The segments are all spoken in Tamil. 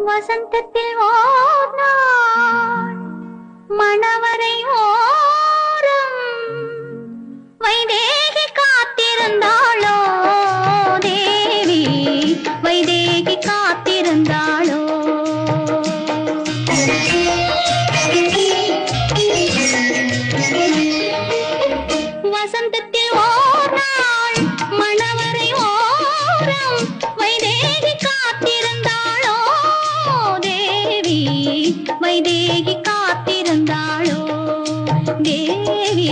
வசந்தத்தில் ஓர் நாள் மணவரை ஓரம் வைதேகி காத்திருந்தாளோ தேவி வைதேகி காத்திருந்தாளோ வசந்தத்தில் ஓர் நாள் மணவரை ஓரம் வைதேகி காத்திருந்தாளோ தேவி வைதேகி காத்திருந்தாளோ தேவி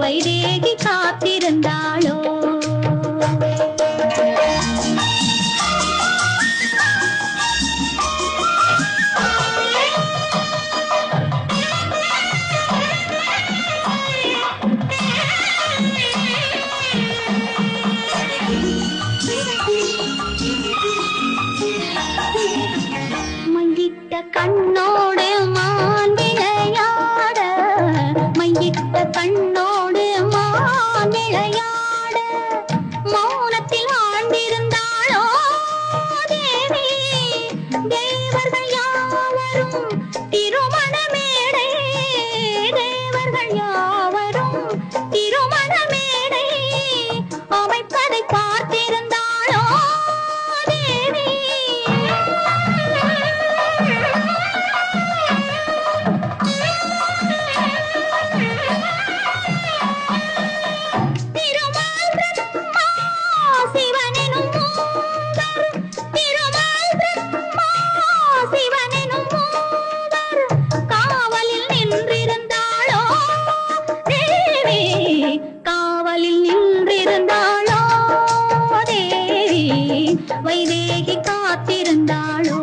வைதேகி காத்திருந்தாளோ மையிட்ட கண்ணோடு மான் விளையாட மையிட்ட கண்ணோடு மான் விளையாட மௌனத்தில் ஆழ்ந்திருந்தாளோ தேவி தேவர்கள் யாவரும் திருமண மேடை தேவர்கள் யாவரும் திருமண மேடை அமைப்பதை பார்த்திருந்தாளோ தேவி காவலில் நின்றிருந்தாளோ தேவி வைதேகி காத்திருந்தாளோ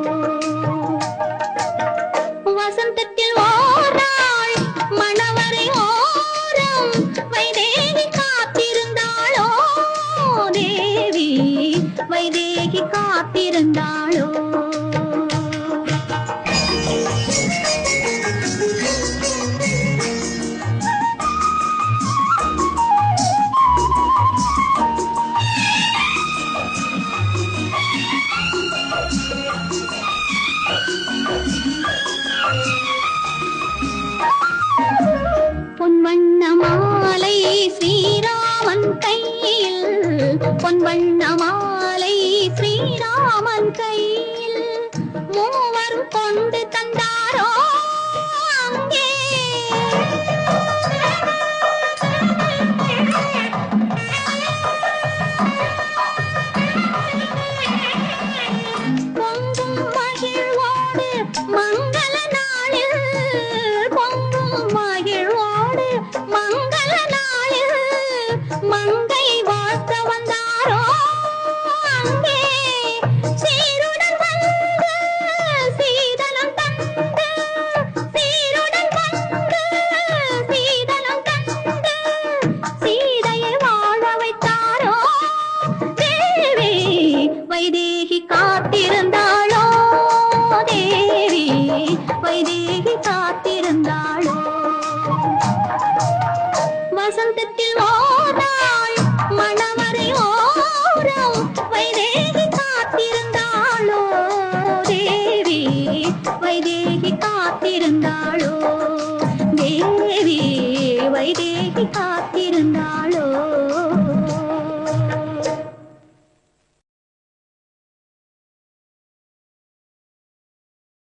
வசந்தத்தில் ஓர் நாள் மணவரை ஓரம் வைதேகி காத்திருந்தாளோ தேவி வைதேகி காத்திருந்தாளோ பொன்வண்ண மாலை ஸ்ரீராமன் கையில் பொன்வண்ண மாலை ஸ்ரீராமன் கையில் மூவரும் கொண்டு தந்தாரோ அங்கே பொங்கும் மகிழ்வோடு மங்கள நாளில் பொங்கும் மகிழ்வோடு மங்கள நாளில் மங்கை வாழ்த்த வந்தாரோ அங்கே சீருடன் வந்து சீதனம் தந்து சீருடன் வந்து சீதனம் தந்து சீதையை வாழ வைத்தாரோ தேவி வைதேகி காத்திருந்தாளோ தேவி வைதேகி காத்திருந்தாளோ வசந்தத்தில் ஓர் நாள் மணவரை ஓரம் வைதேகி காத்திருந்தாளோ தேவி வைதேகி காத்திருந்தாளோ